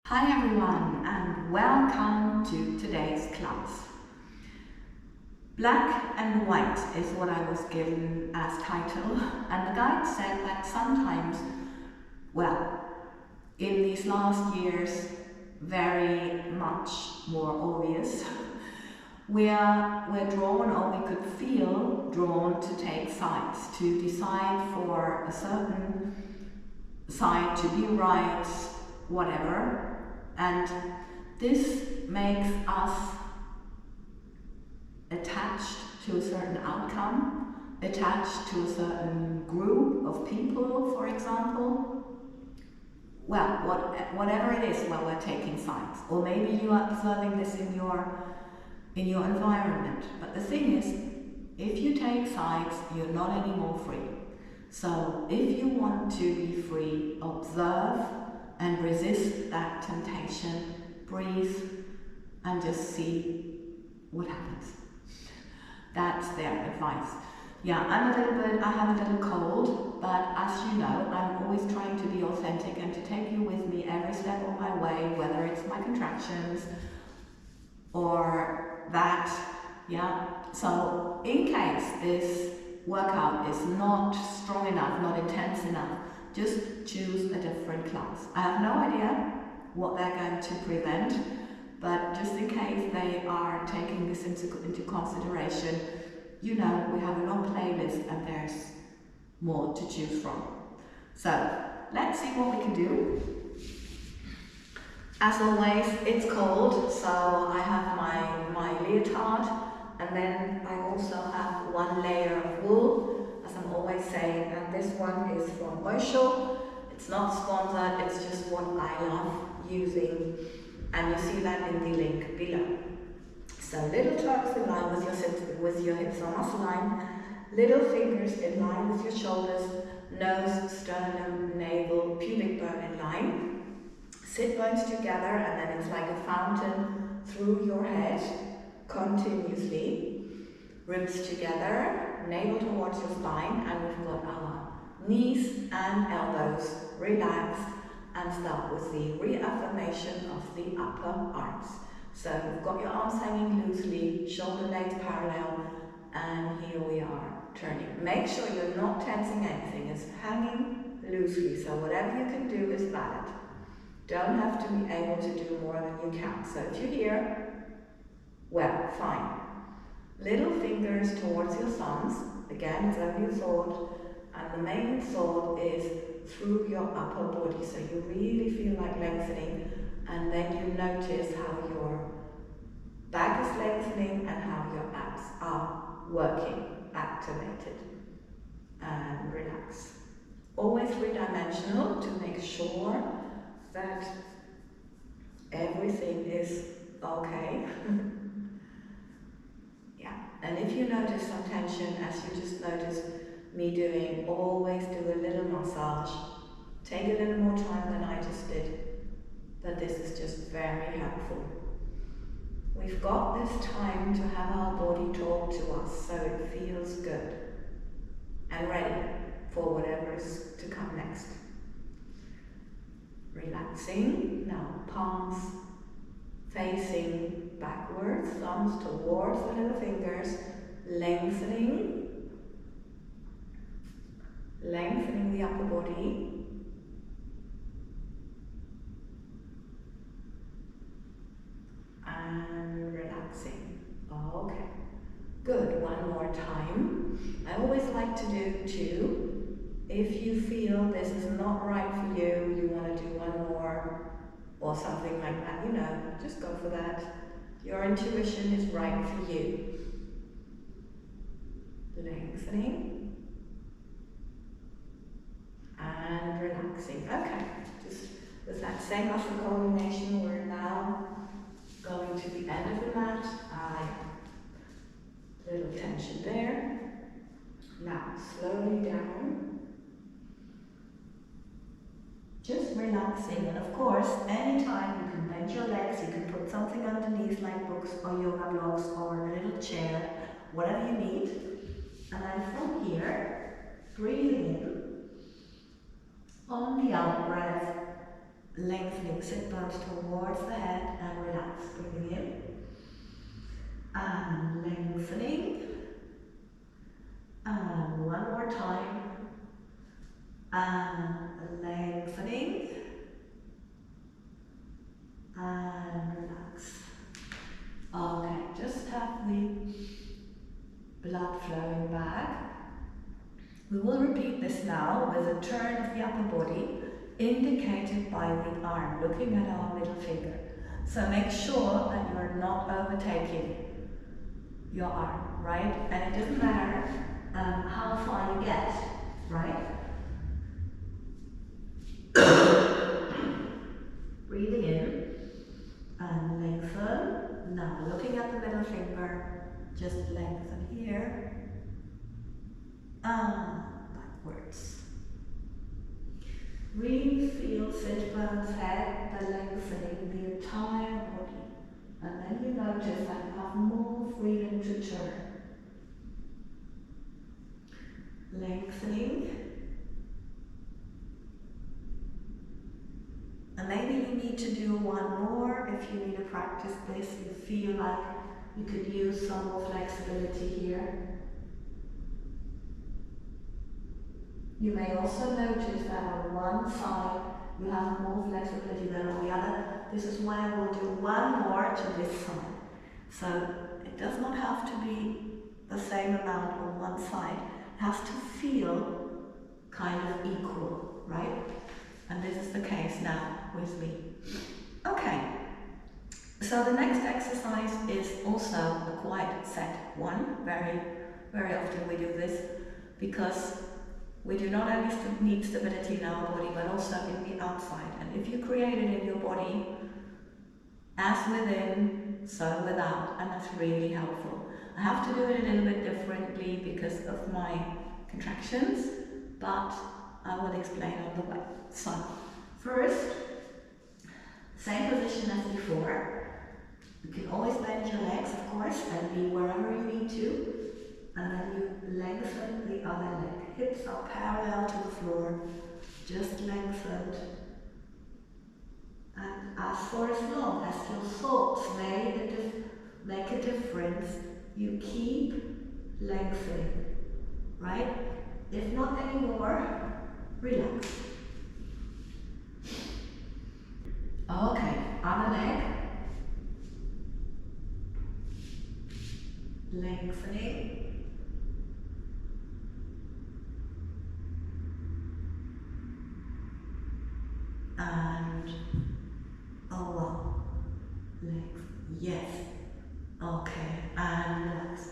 Hi everyone and welcome to today's class. Black and white is what I was given as title, and the guide said that sometimes, in these last years, very much more obvious, we're drawn, or we could feel drawn to take sides, to decide for a certain side to be right, whatever. And this makes us attached to a certain outcome, attached to a certain group of people, for example. Whatever it is when we're taking sides. Or maybe you are observing this in your environment. But the thing is, if you take sides, you're not anymore free. So if you want to be free, observe and resist that temptation, breathe and just see what happens. That's their advice. Yeah, I have a little cold, but as you know, I'm always trying to be authentic and to take you with me every step of my way, whether it's my contractions or that, yeah. So in case this workout is not strong enough, not intense enough, just choose a different class. I have no idea what they're going to prevent, but just in case they are taking this into consideration, you know, we have a long playlist and there's more to choose from. So let's see what we can do. As always, it's cold, so I have my leotard, and then I also have one layer of wool, as I'm always saying, and this one is from Oysho. It's not sponsored, it's just what I love using, and you see that in the link below. So little toes in line with your hips or muscle line, little fingers in line with your shoulders, nose, sternum, navel, pubic bone in line. Sit bones together, and then it's like a fountain through your head continuously. Ribs together, navel towards your spine, and we've got our knees and elbows relaxed, and start with the reaffirmation of the upper arms. So you've got your arms hanging loosely, shoulder blades parallel, and here we are turning. Make sure you're not tensing anything, it's hanging loosely, so whatever you can do is valid. Don't have to be able to do more than you can. So if you're here, well, fine. Little fingers towards your thumbs, again it's only a thought, and the main thought is through your upper body, so you really feel like lengthening, and then you notice how your back is lengthening and how your abs are working, activated, and relax. Always three-dimensional to make sure that everything is okay. Yeah, and if you notice some tension, as you just noticed me doing, always do a little massage. Take a little more time than I just did, but this is just very helpful. We've got this time to have our body talk to us so it feels good and ready for whatever is to come next. Relaxing, now palms facing backwards, thumbs towards the little fingers, lengthening the upper body. And relaxing. Okay, good. One more time. I always like to do two. If you feel this is not right for you, you want to do one more or something like that, you know, just go for that. Your intuition is right for you. Lengthening and relaxing. Okay, just with that same muscle coordination, we're now going to the end of the mat. Little tension there. Now slowly down. Just relaxing, and of course, anytime you can bend your legs, you can put something underneath like books or yoga blocks or a little chair, whatever you need. And then from here, breathing in, on the out breath, lengthening sit bones towards the head and relax, breathing in. And lengthening. And one more time. And lengthening. And relax. Okay, just have the blood flowing back. We will repeat this now with a turn of the upper body indicated by the arm, looking at our middle finger. So make sure that you're not overtaking your arm, right? And it doesn't matter how far you get, right? Breathing in and lengthen. Now looking at the middle finger, just lengthen here and backwards. Really feel sit bones, head, the lengthening, the entire body. And then you notice that you have more freedom to turn. Lengthening. And maybe you need to do one more if you need to practice this. You feel like you could use some more flexibility here. You may also notice that on one side you have more flexibility than on the other. This is why we'll do one more to this side. So it does not have to be the same amount on one side. It has to feel kind of equal, right? And this is the case now with me. Okay, so the next exercise is also a quiet set one. Very, very often we do this because we do not only need stability in our body, but also in the outside. And if you create it in your body, as within, so without, and that's really helpful. I have to do it a little bit differently because of my contractions, but I will explain on the way. So, first, same position as before. You can always bend your legs, of course, and be wherever you need to. And then you lengthen the other leg. Hips are parallel to the floor, just lengthened. And as for as long as your thoughts make a difference, you keep lengthening, right? If not anymore, relax. Okay, other leg. Lengthening. And oh wow, legs, yes, okay, and relax.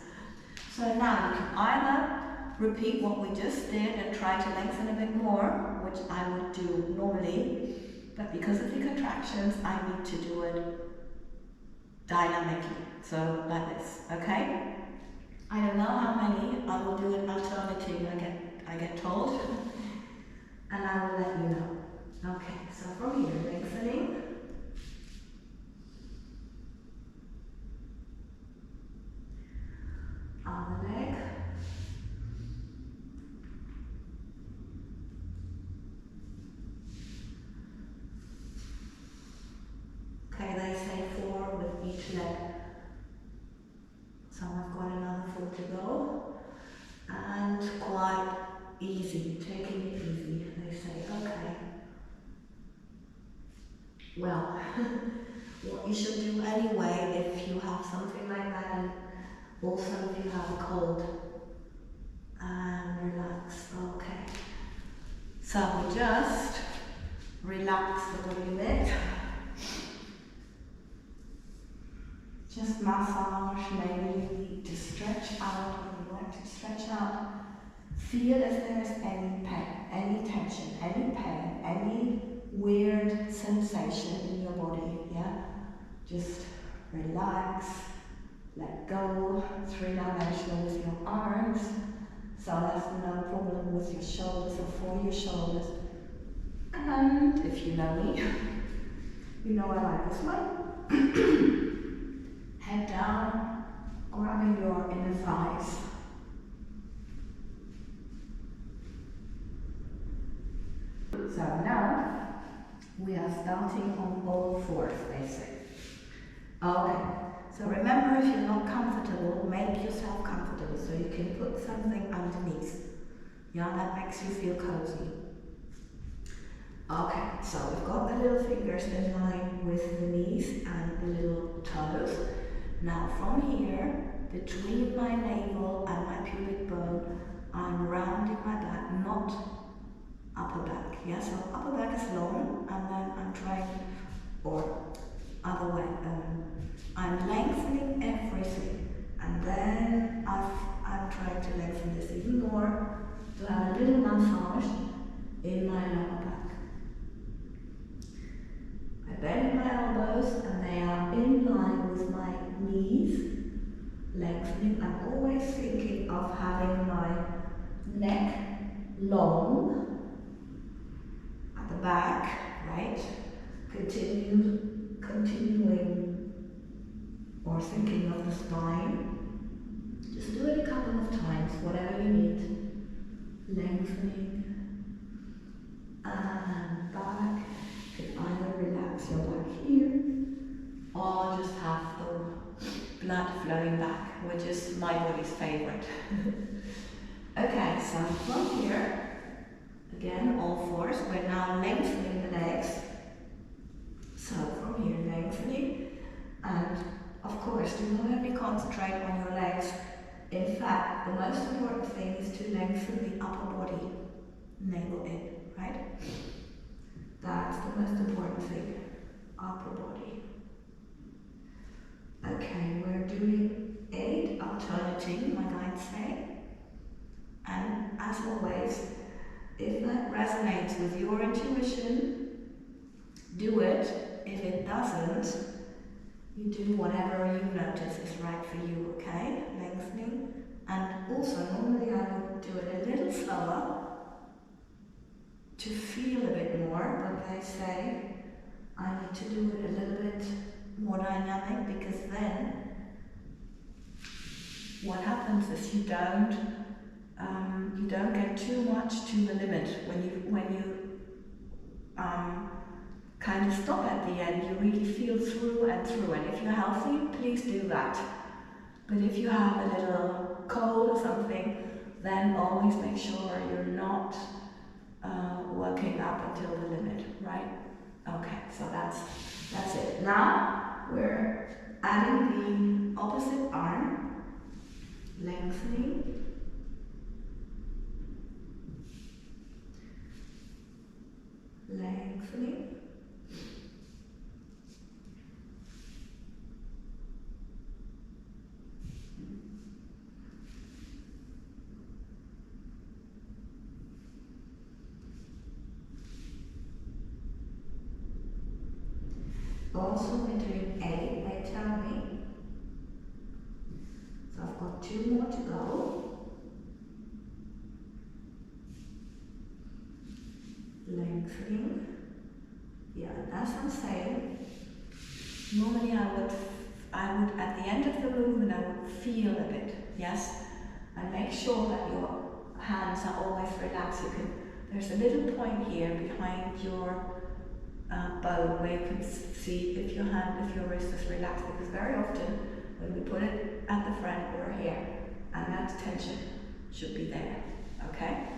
So now you can either repeat what we just did and try to lengthen a bit more, which I would do normally, but because of the contractions I need to do it dynamically, so like this, okay? I don't know how many, I will do it alternately, I get told, and I will let you know. Okay, so from here, lengthening. Other leg. Okay, they say 4 with each leg. So I've got another 4 to go. And quite easy, taking it easy. They say, okay. Well, what you should do anyway if you have something like that, and also if you have a cold. And relax, okay. So we just relax a little bit. Just massage, maybe you need to stretch out, if you want to stretch out. Feel if there is any pain, any tension, any pain, any weird sensation in your body, yeah? Just relax, let go, 3-dimensional with your arms. So that's no problem with your shoulders or for your shoulders. And if you know me, you know I like this one. Head down, grabbing your inner thighs. So now we are starting remember, if you're not comfortable, make yourself comfortable so you can put something underneath. Yeah, that makes you feel cozy. Okay, so we've got the little fingers in line with the knees and the little toes. Now from here, between my navel and my pubic bone, I'm rounding my back, not upper back. Yeah, so upper back is long, and then I'm trying, or other way, I'm lengthening everything, and then I'm trying to lengthen this even more to have a little massage in my lower back. I bend my elbows and they are in line with my knees, lengthening. I'm always thinking of having my neck long at the back, right? Continuing, or thinking of the spine. Just do it a couple of times, whatever you need. Lengthening and back. You can either relax your back here or just have the blood flowing back, which is my body's favorite. Okay, so from here, again, all fours, we're now lengthening the legs. So from here, lengthening, and of course, do not only concentrate on your legs. In fact, the most important thing is to lengthen the upper body, navel in, right? That's the most important thing, upper body. Okay, we're doing 8 alternating, my guides say. And as always, if that resonates with your intuition, do it. If it doesn't, you do whatever you notice is right for you, okay? Lengthening. And also, normally I would do it a little slower to feel a bit more, but they say I need to do it a little bit more dynamic, because then what happens is you don't get too much to the limit. When you kind of stop at the end, you really feel through and through. And if you're healthy, please do that. But if you have a little cold or something, then always make sure you're not working up until the limit, right? Okay, so that's it. Now we're adding the opposite arm, lengthening, lengthening, also we're doing 8, they tell me. So I've got 2 more to go. Lengthening. Yeah, and as I'm saying, normally I would at the end of the movement I would feel a bit, yes? And make sure that your hands are always relaxed. There's a little point here behind your bone where you can see if your wrist is relaxed, because very often when we put it at the front, we're here, and that tension should be there, okay?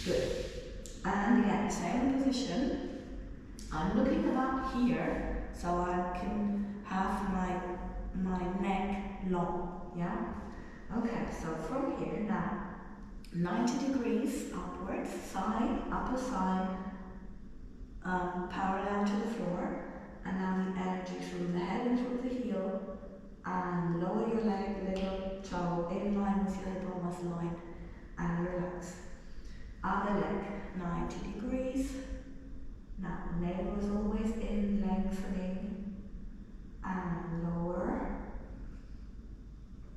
Good. And again, same position. I'm looking about here, so I can have my neck long, yeah? Okay, so from here now, 90 degrees upwards, side, upper side, parallel to the floor, and now the energy through the head and through the heel, and lower your leg, little toe in line with your hip muscle line, and relax. Other leg, 90 degrees. Now, navel is always in, lengthening, and lower.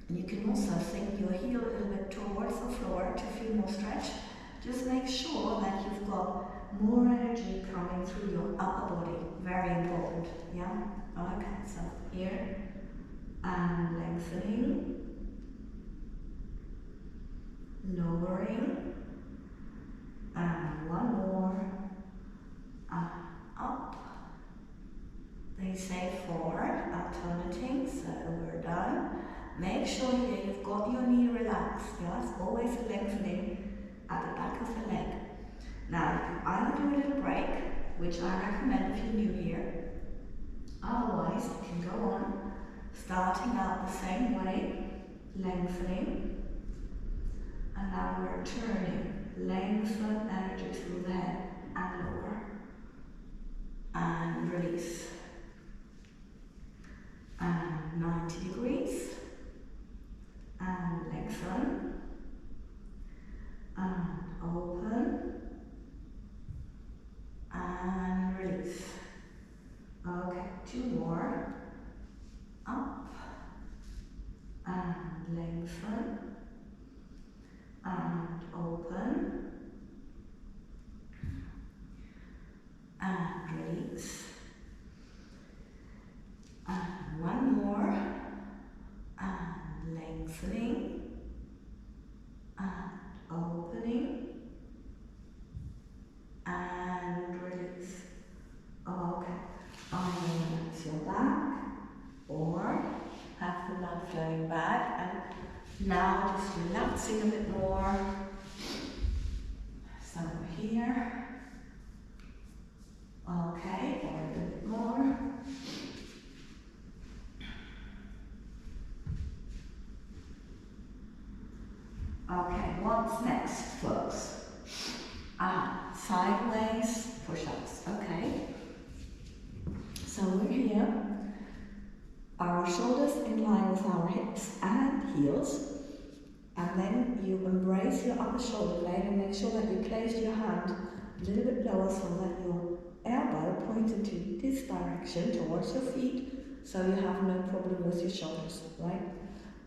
And you can also sink your heel a little bit towards the floor to feel more stretch. Just make sure that you've got more energy coming through your upper body. Very important, yeah? Okay, so here, and lengthening, lowering, and one more, up. They say 4, alternating, so we're done. got your knee relaxed, yes, always lengthening at the back of the leg. Now, you can either do a little break, which I recommend if you're new here. Otherwise, you can go on, starting out the same way, lengthening, and now we're turning, lengthen energy through the head and lower, and release, and 90 degrees, and lengthen, and open, and release. Okay, 2 more, up, and lengthen, and open, and release, and 1 more, and lengthening, and opening, and release. Okay, I'm going to relax your back, or have the blood flowing back, and now just relaxing a bit more. So we're here. Okay, or a little bit more. Okay, what's next, folks? Sideways push-ups, okay. So we're here, our shoulders in line with our hips and heels, and then you embrace your upper shoulder blade and make sure that you place your hand a little bit lower so that your elbow pointed to this direction towards your feet, so you have no problem with your shoulders, right?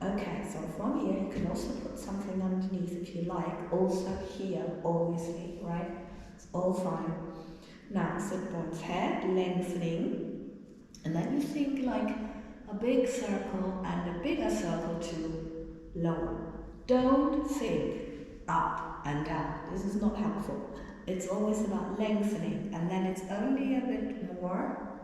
Okay, so from here you can also put something underneath if you like, also here, obviously, right? It's all fine. Now, sit bones head, lengthening, and then you think like a big circle and a bigger circle to lower. Don't think up and down. This is not helpful. It's always about lengthening, and then it's only a bit more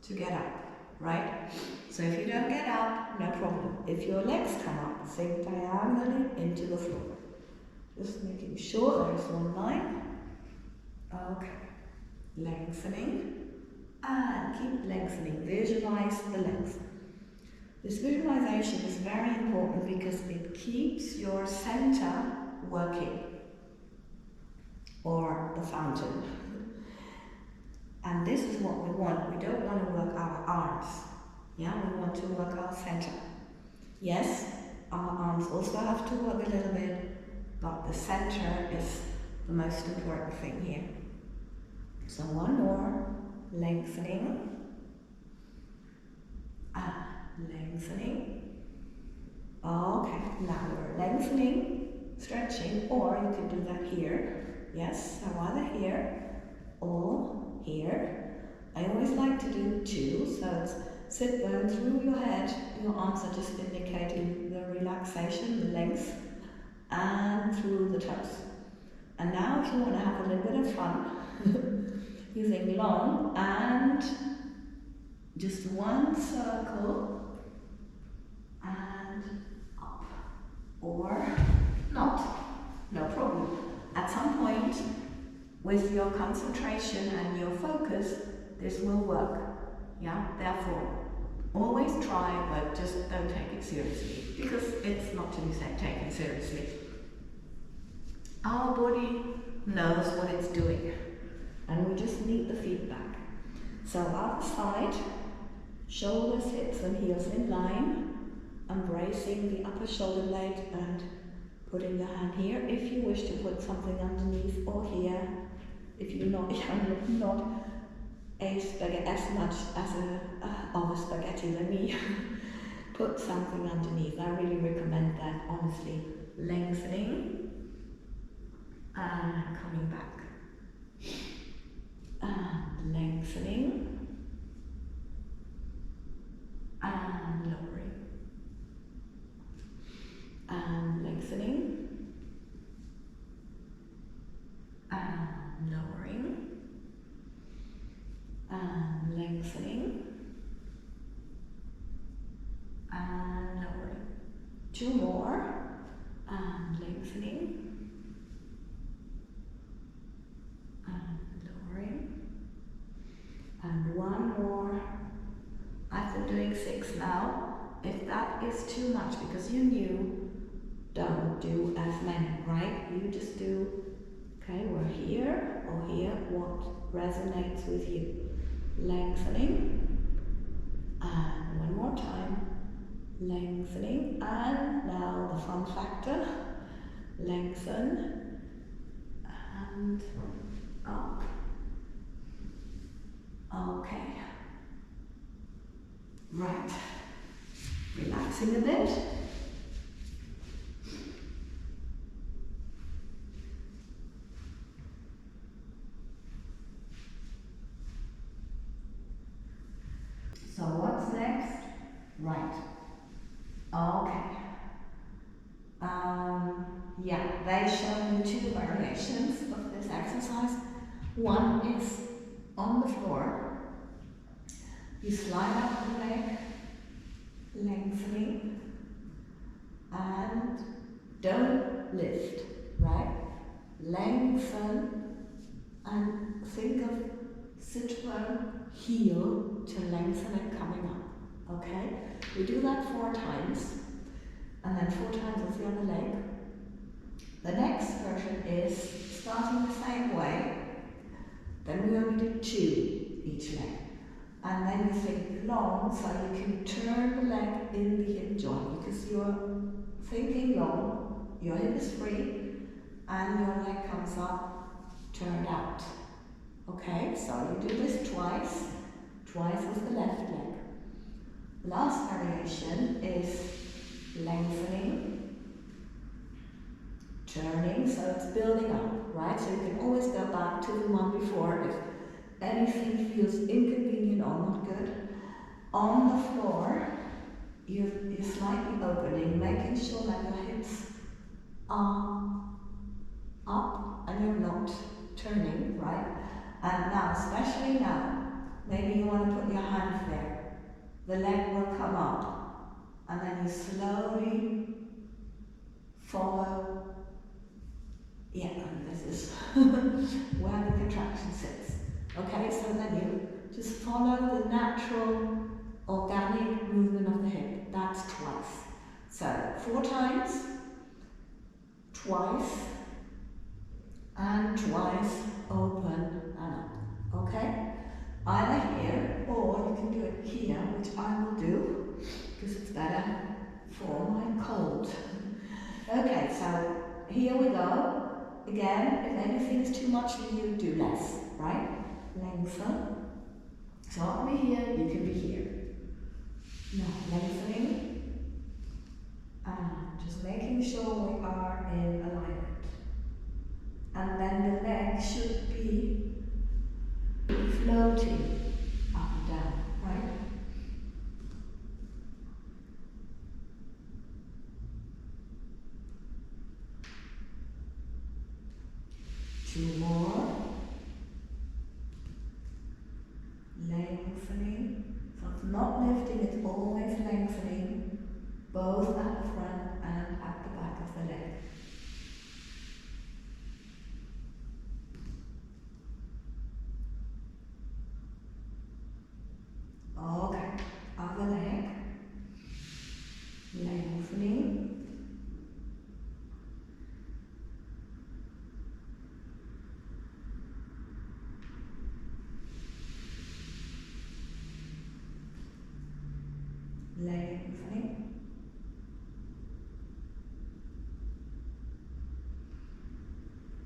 to get up. Right? So if you don't get up, no problem. If your legs come up, think diagonally into the floor. Just making sure there's one line. Okay. Lengthening. And keep lengthening. Visualize the length. This visualization is very important because it keeps your center working. Or the fountain. And this is what we want. We don't want to work our arms. Yeah, we want to work our center. Yes, our arms also have to work a little bit, but the center is the most important thing here. So 1 more, lengthening, lengthening. Okay, now we're lengthening, stretching, or you can do that here. Yes, so either here or here. I always like to do 2, so it's sit bone through your head, your arms are just indicating the relaxation, the length, and through the toes. And now if you want to have a little bit of fun, you think long and just 1 circle and up, or not, no problem. At some point, with your concentration and your focus, this will work. Yeah, therefore, always try, but just don't take it seriously, because it's not to be taken seriously. Our body knows what it's doing, and we just need the feedback. So other side, shoulders, hips and heels in line, embracing the upper shoulder blade and putting your hand here. If you wish to put something underneath or here, if you're not as much as of a spaghetti than me, put something underneath. I really recommend that, honestly. Lengthening and coming back. And lengthening and lowering. And lengthening and lowering. And lengthening and lowering. 2 more. and lengthening and lowering, and one more. I've been doing 6 now. If that is too much because you're new, don't do as many, right? You just do, okay, we're here or here, what resonates with you. Lengthening, and one more time, lengthening, and now the fun factor, lengthen, and up. Okay. Right. Relaxing a bit. So what's next? Right. Okay. Yeah, they show you 2 variations of this exercise. One is on the floor. You slide up the leg, lengthening, and don't lift, right? Lengthen, and think of sit bone, heel to lengthen and coming up, okay? We do that 4 times, and then 4 times with the other leg. The next version is starting the same way, then we only do 2 each leg. And then you think long, so you can turn the leg in the hip joint because you're thinking long, your hip is free, and your leg comes up, turned out. Okay, so you do this twice with the left leg. Last variation is lengthening, turning, so it's building up, right? So you can always go back to the one before if anything feels inconvenient or not good. On the floor, you're slightly opening, making sure that your hips are up and you're not turning, right? And now, especially now, maybe you want to put your hand there. The leg will come up, and then you slowly follow. Yeah, and this is where the contraction sits. Okay, so then you just follow the natural, organic movement of the hip. That's twice. So 4 times, twice, and twice, open and up. Okay? Either here, or you can do it here, which I will do, because it's better for my cold. Okay, so here we go. Again, if anything is too much for you, do less, right? Lengthen. So I'll be here, you can be here. Now, lengthening. And just making sure we are in alignment. And then the leg should be floating up and down, right? Two more. Lengthening. So it's not lifting, it's always lengthening, both at the front and at the back of the leg. Okay, other leg. Lengthening. Lengthening.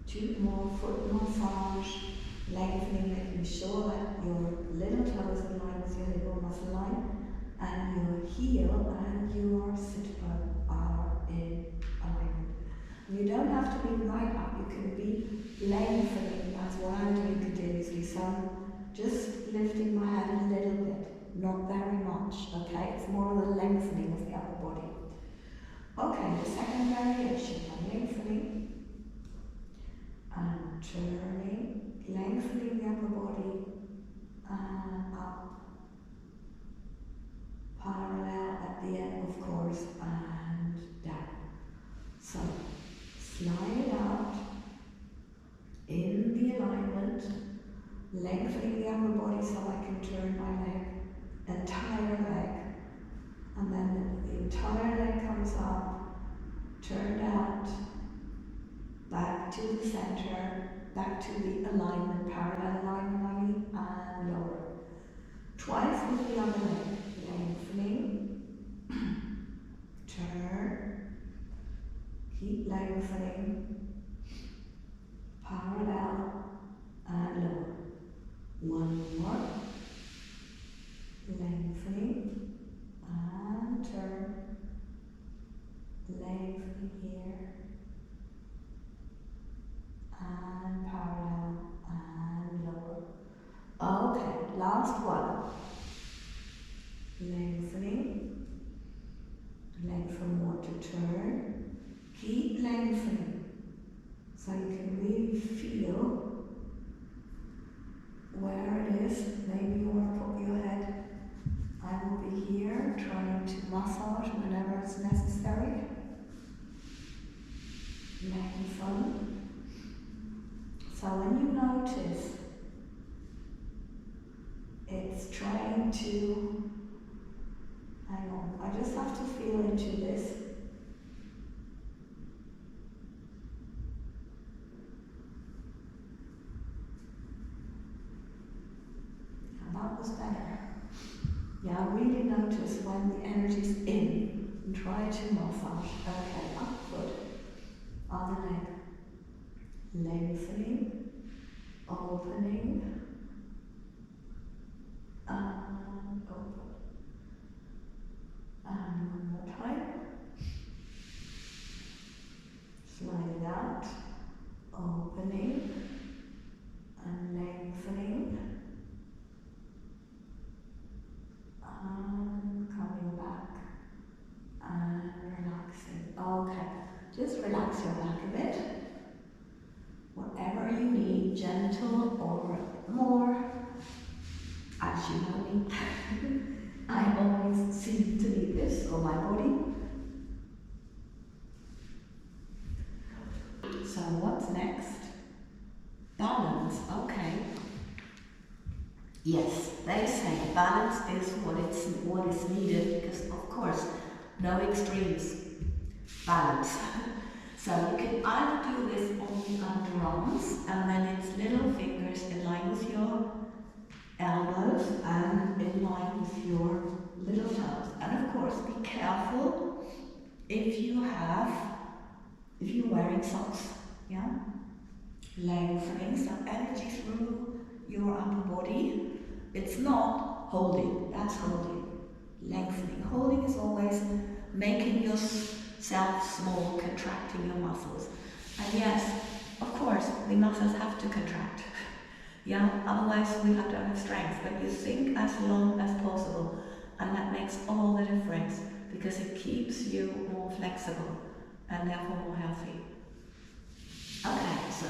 Two more, foot massage, lengthening, making sure that your little toes in line with your hip muscle line, and your heel and your sit bone are in alignment. You don't have to be right up, you can be lengthening. That's what I'm doing continuously. So I'm just lifting my head a little bit, not very much, okay? It's more of the lengthening of the upper body. Okay, the second variation, I'm lengthening and turning, lengthening the upper body and up, parallel at the end, of course, and down. So So slide it out in the alignment, lengthening the upper body so I can turn my leg, entire leg, and then the entire leg comes up, turned out, back to the center, back to the alignment, parallel alignment, I mean, and lower. Twice with the other leg, lengthening, turn, keep lengthening, parallel, and lower. One more, lengthening, and turn, lengthening here, and parallel, and lower. Okay, last one. Lengthening, lengthen more to turn, keep lengthening, so you can really feel where it is. Maybe you want to put your head, I will be here trying to massage whenever it's necessary. Lengthen. So when you notice it's trying to, hang on, I just have to feel into this. And that was better. Yeah, really notice when the energy's in and try to massage. Okay, upward, other leg. Lengthening, opening, and open. And one more time. Slide it out, opening, and lengthening, and coming back, and relaxing. Okay, just relax your back a bit. Whatever you need, gentle or more, as you know me. I always seem to need this on my body. So what's next? Balance, okay. Yes, they say balance is what is needed because of course, no extremes. Balance. So you can either do this on the underarms and then it's little fingers in line with your elbows and in line with your little toes. And of course, be careful if you're wearing socks, yeah? Lengthening some energy through your upper body. It's not holding, that's holding. Lengthening. Holding is always making yourself small, contracting your muscles. And yes, of course, the muscles have to contract. Yeah, otherwise we have to have strength, but you sink as long as possible, and that makes all the difference because it keeps you more flexible and therefore more healthy. Okay, so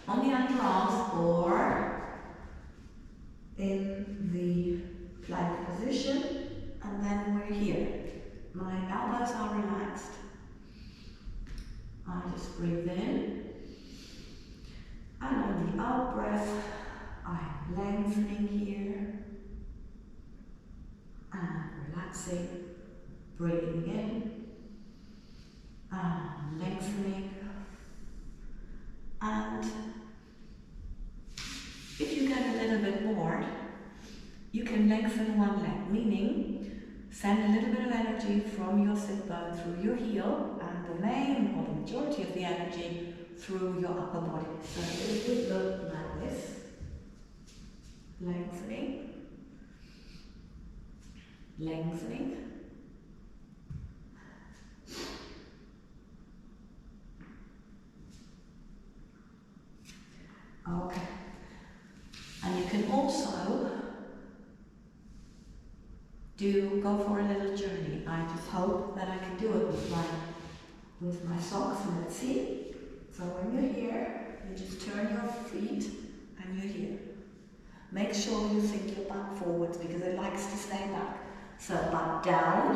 on the underarms or in the plank position, and then we're here. My elbows are relaxed. I just breathe in, and on the out breath, I'm lengthening here and relaxing, breathing in and lengthening. And if you get a little bit bored, you can lengthen one leg, meaning send a little bit of energy from your sit bone through your heel and the main or the majority of the energy through your upper body. So it would look like this. Lengthening, lengthening, okay, and you can also go for a little journey. I just hope that I can do it with my socks. Let's see. So when you're here, you just turn your feet and you're here. Make sure you sink your back forwards because it likes to stay back. So back down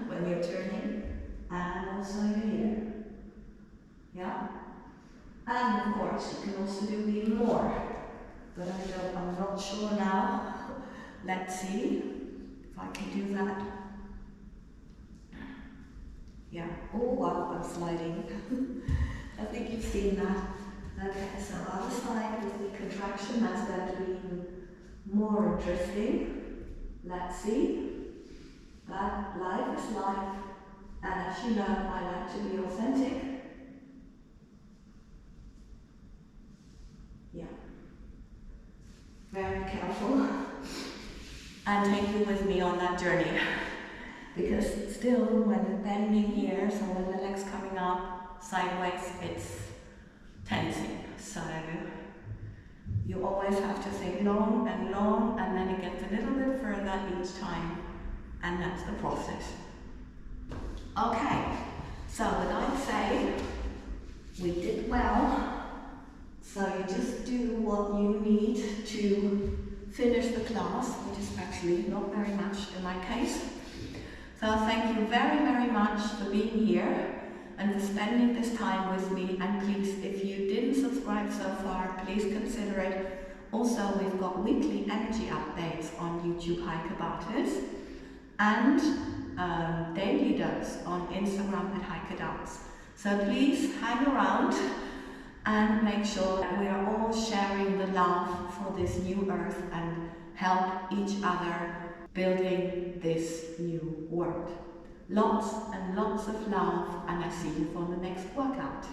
when you're turning, and also you're here. And of course, you can also do even more. But I'm not sure now. Let's see if I can do that. Yeah, oh wow, I'm sliding. I think you've seen that. Okay, so other side with the contraction, that's going to be even more interesting. Let's see. But life is life, and as you know, I like to be authentic. Yeah. Very careful. And take you with me on that journey. Because still, when bending here, so when the leg's coming up sideways, it's tensing. So you always have to think long, and then it gets a little bit further each time, and that's the process. Okay, so what I'd say, we did well. So you just do what you need to finish the class, which is actually not very much in my case. So thank you very, very much for being here and for spending this time with me. And please, if you didn't subscribe so far, please consider it. Also, we've got weekly energy updates on YouTube Hike About It, and daily dose on Instagram at Hike Adults. So please hang around and make sure that we are all sharing the love for this new earth and help each other building this new world. Lots and lots of love, and I see you for the next workout.